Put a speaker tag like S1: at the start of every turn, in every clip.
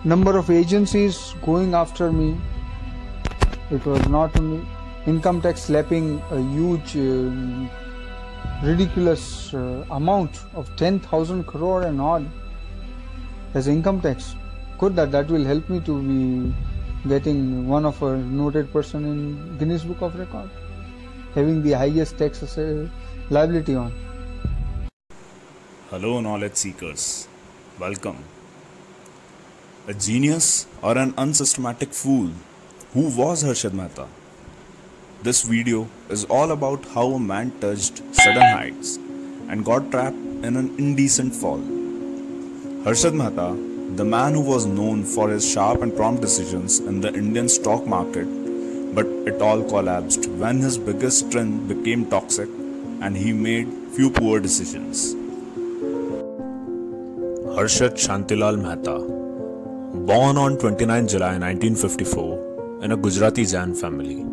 S1: number of agencies going after me. It was not only income tax slapping a huge, ridiculous amount of 10,000 crore and odd as income tax. Good that will help me to be getting one of a noted person in Guinness Book of Record, having the highest tax liability on.
S2: Hello knowledge seekers, welcome. A genius or an unsystematic fool? Who was Harshad Mehta? This video is all about how a man touched sudden heights and got trapped in an indecent fall. Harshad Mehta, the man who was known for his sharp and prompt decisions in the Indian stock market, but it all collapsed when his biggest strength became toxic and he made few poor decisions. Harshad Shantilal Mehta, born on 29 July 1954 in a Gujarati Jain family.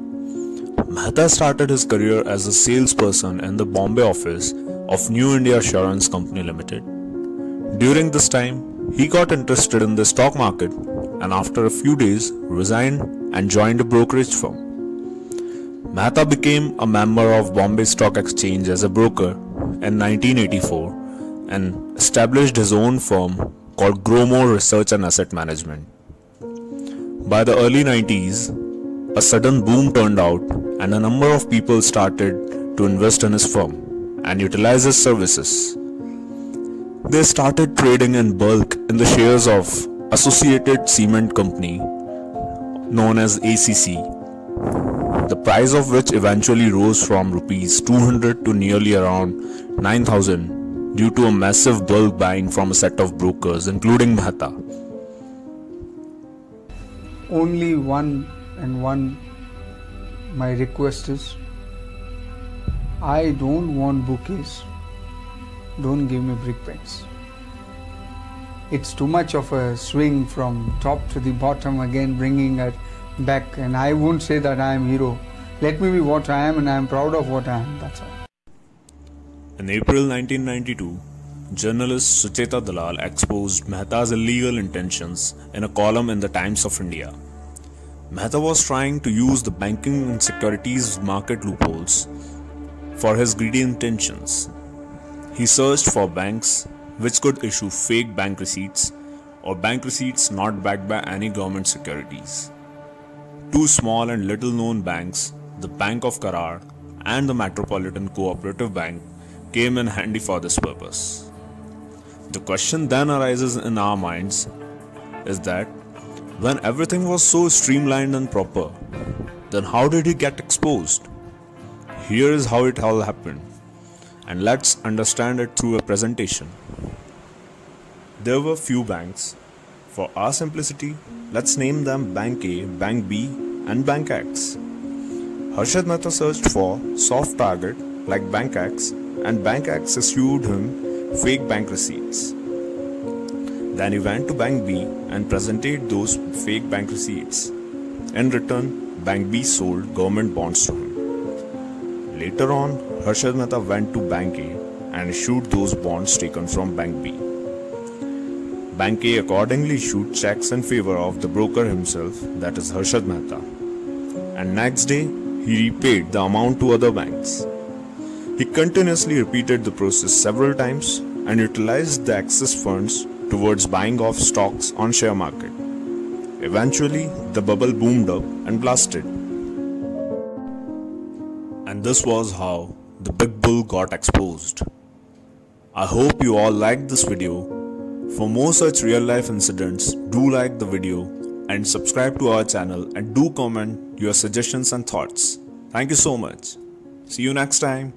S2: Mehta started his career as a salesperson in the Bombay office of New India Assurance Company Limited. During this time, he got interested in the stock market and after a few days resigned and joined a brokerage firm. Mehta became a member of Bombay Stock Exchange as a broker in 1984 and established his own firm called Growmore Research and Asset Management. By the early 90s, a sudden boom turned out and a number of people started to invest in his firm and utilize his services. They started trading in bulk in the shares of Associated Cement Company known as ACC, the price of which eventually rose from rupees 200 to nearly around 9,000 due to a massive bulk buying from a set of brokers including Mehta.
S1: Only one my request is, I don't want bouquets. Don't give me brick paints. It's too much of a swing from top to the bottom, again bringing it back, and I won't say that I am hero. Let me be what I am and I am proud of what I am, that's all.
S2: In April 1992, journalist Sucheta Dalal exposed Mehta's illegal intentions in a column in the Times of India. Mehta was trying to use the banking and securities market loopholes for his greedy intentions. He searched for banks which could issue fake bank receipts or bank receipts not backed by any government securities. Two small and little known banks, the Bank of Karar and the Metropolitan Cooperative Bank, came in handy for this purpose. The question then arises in our minds is that when everything was so streamlined and proper, then how did he get exposed? Here is how it all happened, and let's understand it through a presentation. There were few banks. For our simplicity, let's name them Bank A, Bank B and Bank X. Harshad Mehta searched for soft target like Bank X, and Bank X issued him fake bank receipts. Then he went to Bank B and presented those fake bank receipts. In return, Bank B sold government bonds to him. Later on, Harshad Mehta went to Bank A and issued those bonds taken from Bank B. Bank A accordingly issued checks in favor of the broker himself, that is Harshad Mehta. And next day, he repaid the amount to other banks. He continuously repeated the process several times and utilized the excess funds towards buying of stocks on share market. Eventually, the bubble boomed up and blasted. And this was how the big bull got exposed. I hope you all liked this video. For more such real life incidents, do like the video and subscribe to our channel and do comment your suggestions and thoughts. Thank you so much. See you next time.